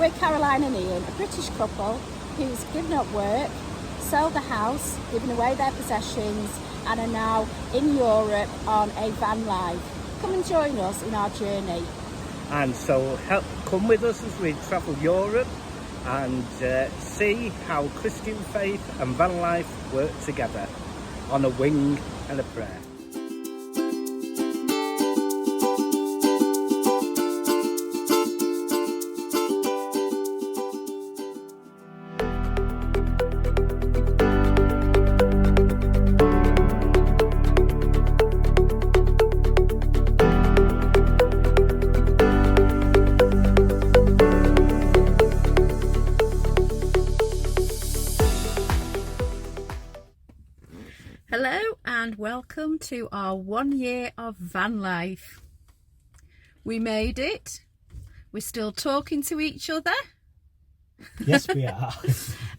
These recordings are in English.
We're Caroline and Ian, a British couple who's given up work, sold the house, given away their possessions and are now in Europe on a van life. Come and join us in our journey. And so come with us as we travel Europe and see how Christian faith and van life work together on a wing and a prayer. Hello and welcome to our 1 year of van life. We made it. We're still talking to each other. Yes, we are.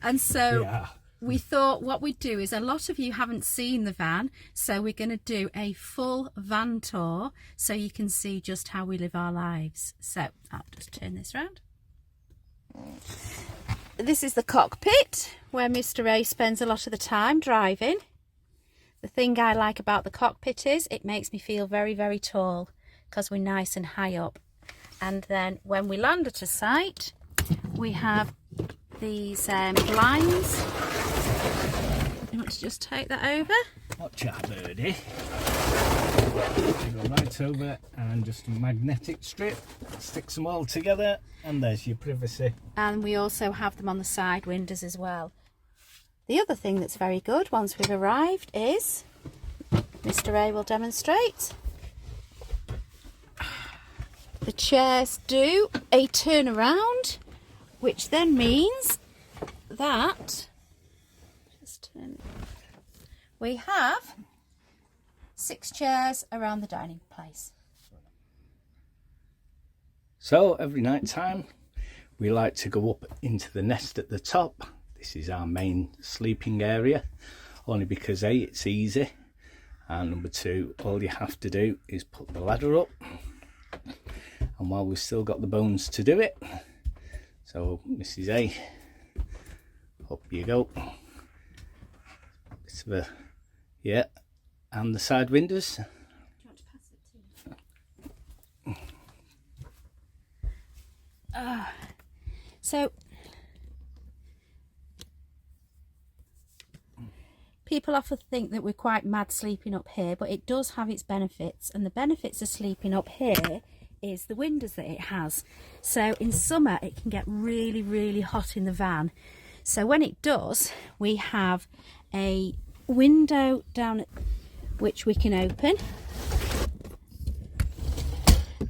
And so we thought what we'd do is, a lot of you haven't seen the van, so we're going to do a full van tour so you can see just how we live our lives. So I'll just turn this round. This is the cockpit where Mr. A spends a lot of the time driving. The thing I like about the cockpit is it makes me feel very, very tall because we're nice and high up. And then when we land at a site, we have these blinds. You want to just take that over? Watch out, birdie. You go right over and just a magnetic strip, sticks them all together, and there's your privacy. And we also have them on the side windows as well. The other thing that's very good once we've arrived is, Mr. A will demonstrate, the chairs do a turnaround, which then means that we have 6 chairs around the dining place. So every night time we like to go up into the nest at the top. This is our main sleeping area, only because A, it's easy, and number 2, all you have to do is put the ladder up, and while we've still got the bones to do it, so Mrs. A, up you go. Bit of a, yeah, and the side windows. Do you want to pass it to? So people often think that we're quite mad sleeping up here, but it does have its benefits, and the benefits of sleeping up here is the windows that it has. So in summer it can get really, really hot in the van. So when it does, we have a window down at which we can open,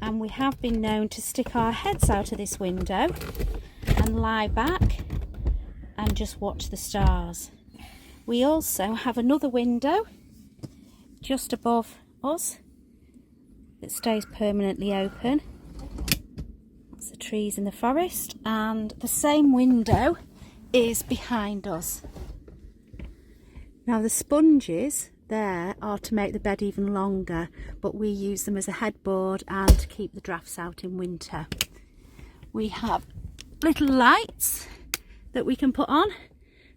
and we have been known to stick our heads out of this window and lie back and just watch the stars. We also have another window just above us that stays permanently open. That's the trees in the forest, and the same window is behind us. Now the sponges there are to make the bed even longer, but we use them as a headboard and to keep the drafts out in winter. We have little lights that we can put on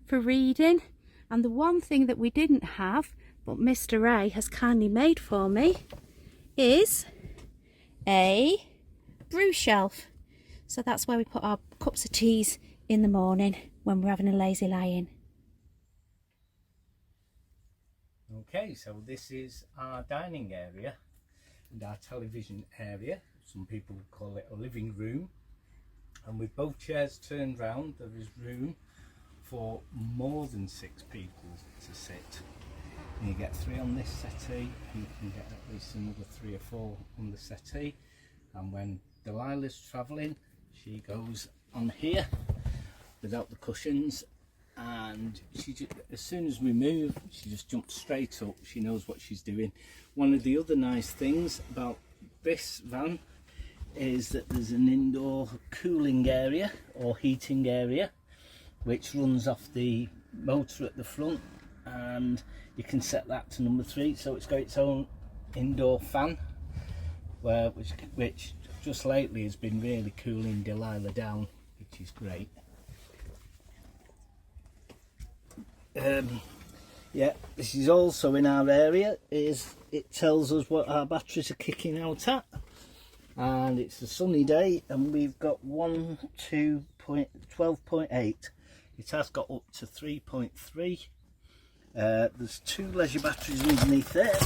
for reading. And the one thing that we didn't have, but Mr. A has kindly made for me, is a brew shelf. So that's where we put our cups of teas in the morning when we're having a lazy lie-in. Okay, so this is our dining area and our television area. Some people call it a living room. And with both chairs turned round, there is room for more than 6 people to sit. And you get 3 on this settee, and you can get at least another 3 or 4 on the settee. And when Delilah's travelling, she goes on here without the cushions, and she just, as soon as we move, she just jumps straight up. She knows what she's doing. One of the other nice things about this van is that there's an indoor cooling area or heating area which runs off the motor at the front, and you can set that to number 3, so it's got its own indoor fan, which just lately has been really cooling Delilah down which is great. Yeah, this is also in our area. It tells us what our batteries are kicking out at, and it's a sunny day, and we've got 12.8. It has got up to 3.3. There's 2 leisure batteries underneath there,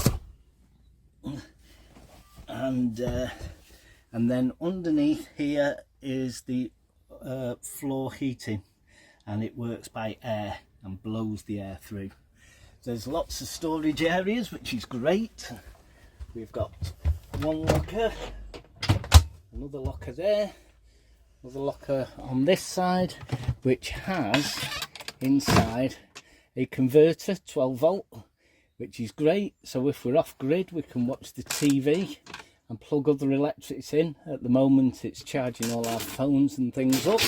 and then underneath here is the floor heating, and it works by air and blows the air through. There's lots of storage areas, which is great. We've got one locker, another locker there, another locker on this side, which has inside a converter, 12 volt, which is great. So if we're off grid, we can watch the TV and plug other electrics in. At the moment it's charging all our phones and things up.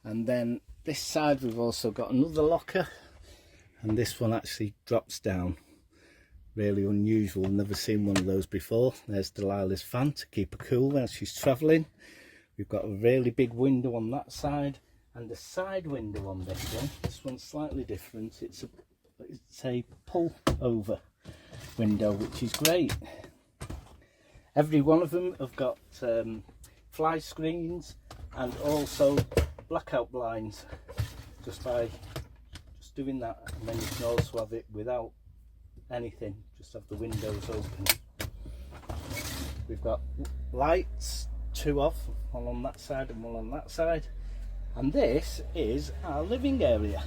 And then this side we've also got another locker, and this one actually drops down. Really unusual, never seen one of those before. There's Delilah's fan to keep her cool while she's travelling. We've got a really big window on that side, and a side window on this one. This one's slightly different. It's a pull over window, which is great. Every one of them have got fly screens and also blackout blinds, just doing that. And then you can also have it without anything, just have the windows open. We've got lights, 2 off, one on that side and one on that side, and this is our living area.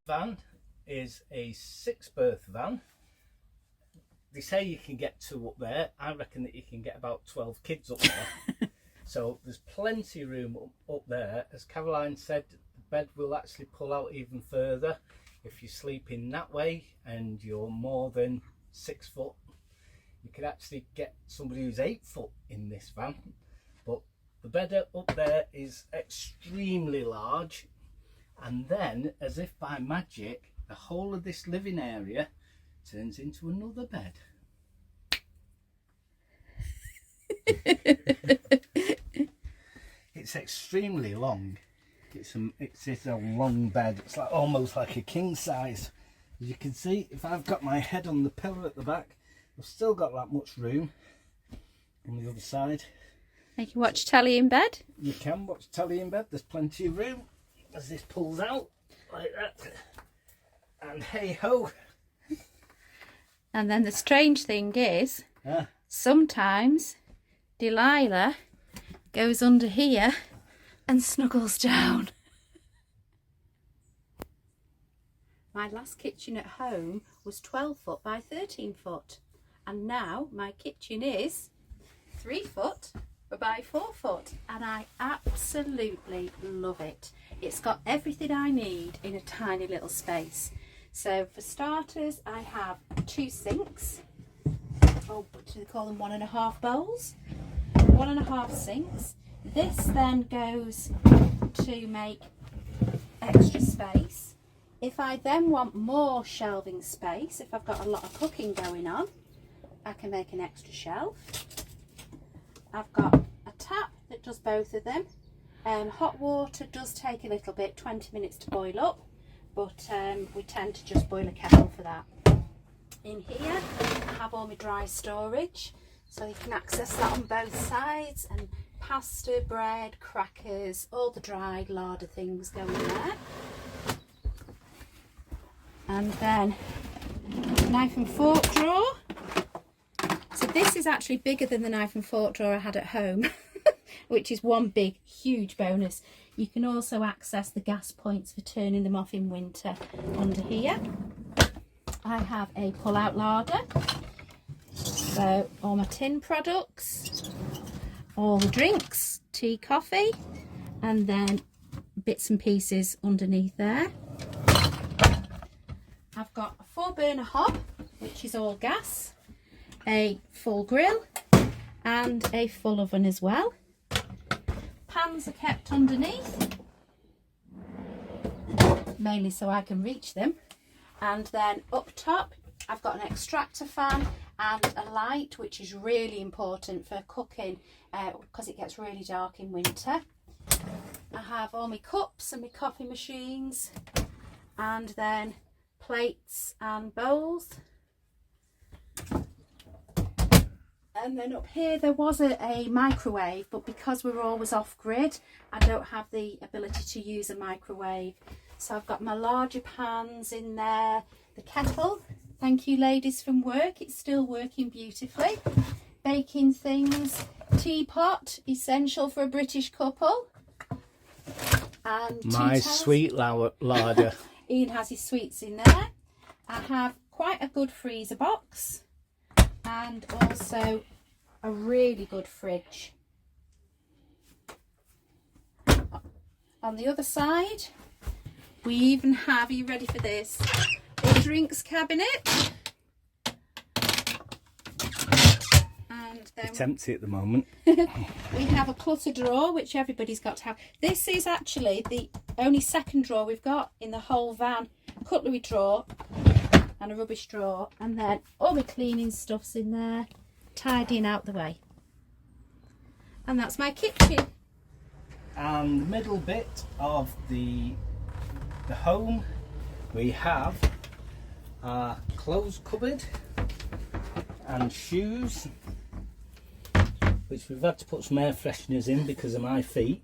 Van is a 6-berth van. They say you can get 2 up there. I reckon that you can get about 12 kids up there. So there's plenty of room up there. As Caroline said, the bed will actually pull out even further if you're sleeping that way and you're more than 6 foot. You could actually get somebody who's 8 foot in this van. But the bed up there is extremely large, and then, as if by magic, the whole of this living area turns into another bed. It's extremely long. It's a long bed. It's like almost like a king size. As you can see, if I've got my head on the pillow at the back, I've still got that much room on the other side. You can watch telly in bed. You can watch telly in bed. There's plenty of room as this pulls out like that. And hey ho. And then the strange thing is, sometimes Delilah goes under here and snuggles down. My last kitchen at home was 12 foot by 13 foot. And now my kitchen is 3 foot by 4 foot. And I absolutely love it. It's got everything I need in a tiny little space. So for starters, I have 2 sinks. Oh, do they call them 1.5 bowls? 1.5 sinks. This then goes to make extra space. If I then want more shelving space, if I've got a lot of cooking going on, I can make an extra shelf. I've got a tap that does both of them. Hot water does take a little bit, 20 minutes to boil up, but we tend to just boil a kettle for that. In here I have all my dry storage, so you can access that on both sides, and pasta, bread, crackers, all the dried larder things go in there. And then knife and fork drawer. So this is actually bigger than the knife and fork drawer I had at home, which is one big, huge bonus. You can also access the gas points for turning them off in winter under here. I have a pull-out larder, so all my tin products, all the drinks, tea, coffee, and then bits and pieces underneath there. I've got a 4-burner hob, which is all gas, a full grill and a full oven as well. Pans are kept underneath, mainly so I can reach them. And then up top I've got an extractor fan and a light, which is really important for cooking because it gets really dark in winter. I have all my cups and my coffee machines, and then plates and bowls. And then up here there was a microwave, but because we're always off grid, I don't have the ability to use a microwave. So I've got my larger pans in there, the kettle, thank you ladies from work, it's still working beautifully. Baking things, teapot, essential for a British couple. And my sweet larder. Ian has his sweets in there. I have quite a good freezer box and also a really good fridge. On the other side, we even have, are you ready for this? A drinks cabinet. And then It's empty at the moment. we have a clutter drawer, which everybody's got to have. This is actually the only second drawer we've got in the whole van. Cutlery drawer and a rubbish drawer, and then all the cleaning stuff's in there, tidying out the way. And that's my kitchen. And the middle bit of the home, we have our clothes cupboard and shoes, which we've had to put some air fresheners in because of my feet.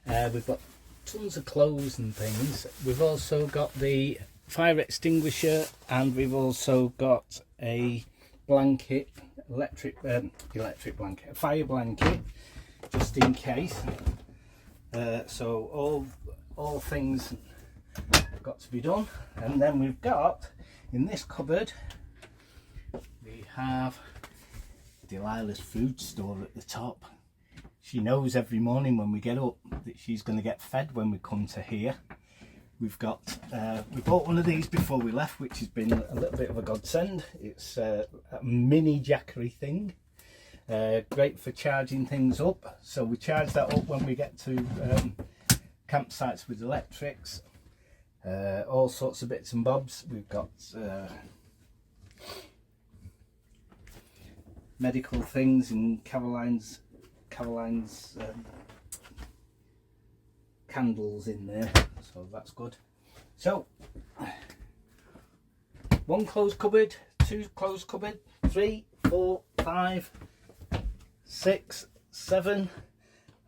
We've got tons of clothes and things. We've also got the fire extinguisher, and we've also got a blanket, electric blanket, a fire blanket, just in case. So all things have got to be done. And then we've got in this cupboard, we have Delilah's food store at the top. She knows every morning when we get up that she's going to get fed when we come to here. We've got, we bought one of these before we left, which has been a little bit of a godsend. It's a mini jackery thing, great for charging things up. So we charge that up when we get to campsites with electrics, all sorts of bits and bobs. We've got medical things and Caroline's candles in there, so that's good. So 1 closed cupboard, 2 closed cupboard, 3, 4, 5, 6, 7,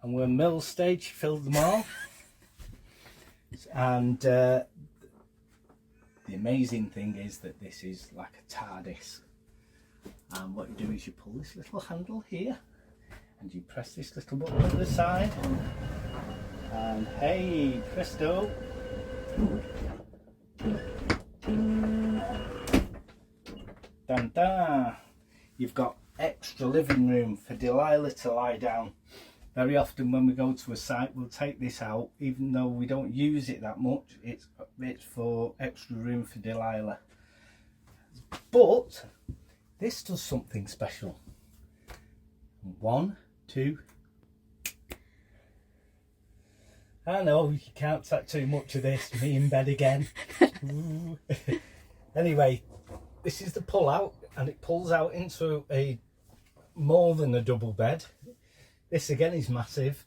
and we're middle stage, filled them all. And the amazing thing is that this is like a TARDIS, and what you do is you pull this little handle here and you press this little button on the side, and hey presto, dun dun, you've got extra living room for Delilah to lie down. Very often when we go to a site we'll take this out, even though we don't use it that much. It's for extra room for Delilah. But this does something special. 1, 2. I know you can't take too much of this, me in bed again. Anyway, this is the pull out, and it pulls out into a more than a double bed. This again is massive,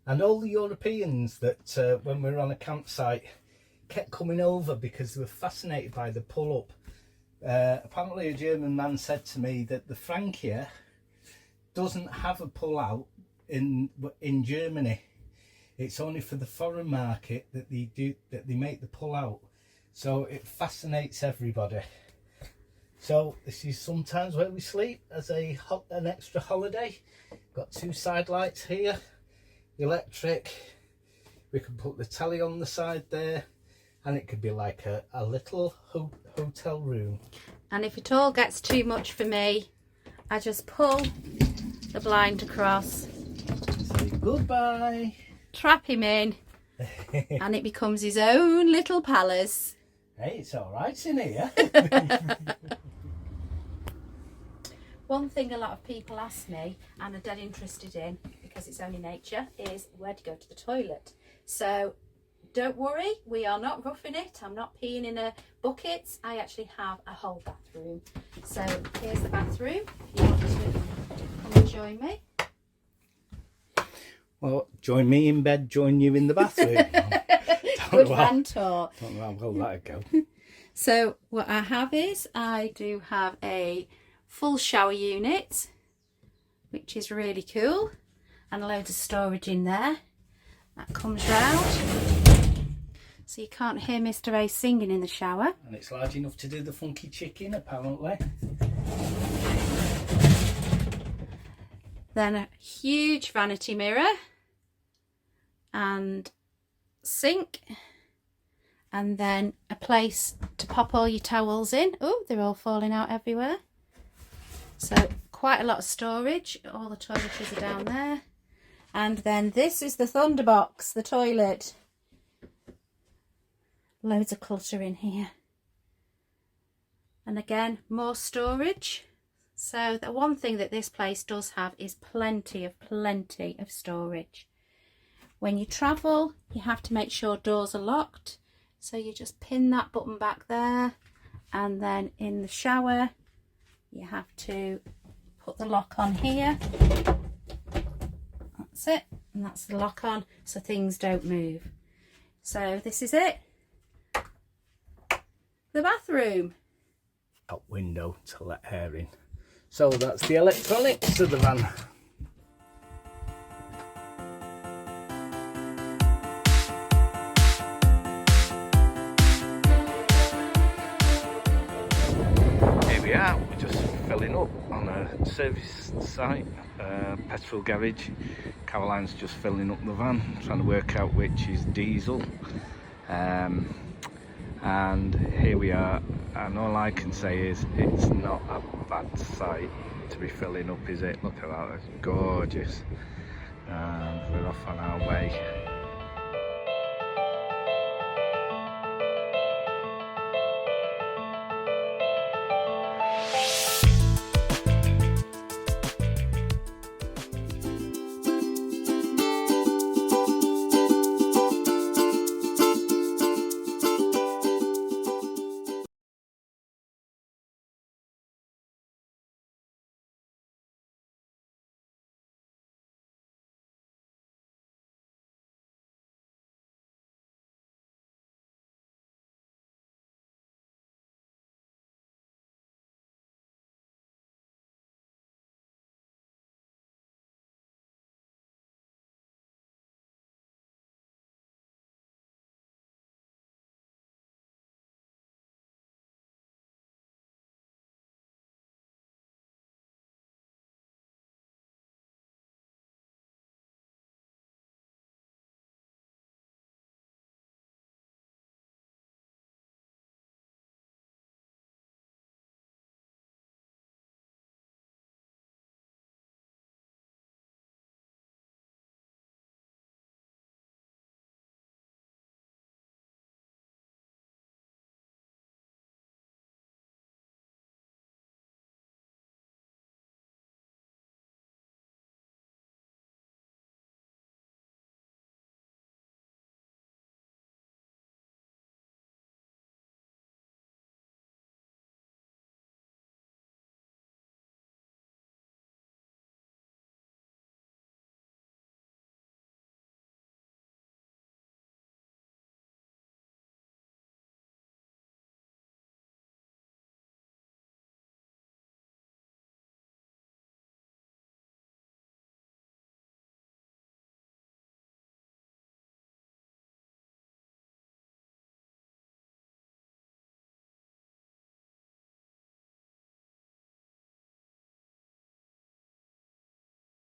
and all the Europeans that when we were on a campsite kept coming over because they were fascinated by the pull up. Apparently a German man said to me that the Frankie doesn't have a pull out in Germany. It's only for the foreign market that they make the pull out. So it fascinates everybody. So this is sometimes where we sleep as an extra holiday. Got 2 side lights here, electric. We can put the telly on the side there, and it could be like a little hotel room. And if it all gets too much for me, I just pull the blind across, Say goodbye, trap him in, and it becomes his own little palace. Hey, it's all right in here. One thing a lot of people ask me and are dead interested in, because it's only nature, is where to go to the toilet. So don't worry, we are not roughing it. I'm not peeing in a bucket. I actually have a whole bathroom. So here's the bathroom. If you want to come and join me. Well, join me in bed, join you in the bathroom. Good van tour. Don't know how well that'd go. So what I have is, I do have a full shower unit, which is really cool, and loads of storage in there. That comes round, so you can't hear Mr. A singing in the shower. And it's large enough to do the funky chicken, apparently. Then a huge vanity mirror and sink, and then a place to pop all your towels in. Oh, they're all falling out everywhere. So quite a lot of storage. All the toiletries are down there. And then this is the Thunderbox, the toilet. Loads of clutter in here. And again, more storage. So the one thing that this place does have is plenty of storage. When you travel, you have to make sure doors are locked. So you just pin that button back there. And then in the shower, you have to put the lock on here. That's it, and that's the lock on, so things don't move. So this is it, the bathroom. Out window to let air in. So that's the electronics of the van. Here we are, we're just filling up on a service site, petrol garage. Caroline's just filling up the van, trying to work out which is diesel. And here we are, and all I can say is it's not a bad site to be filling up, is it? Look at that, it's gorgeous. And we're off on our way.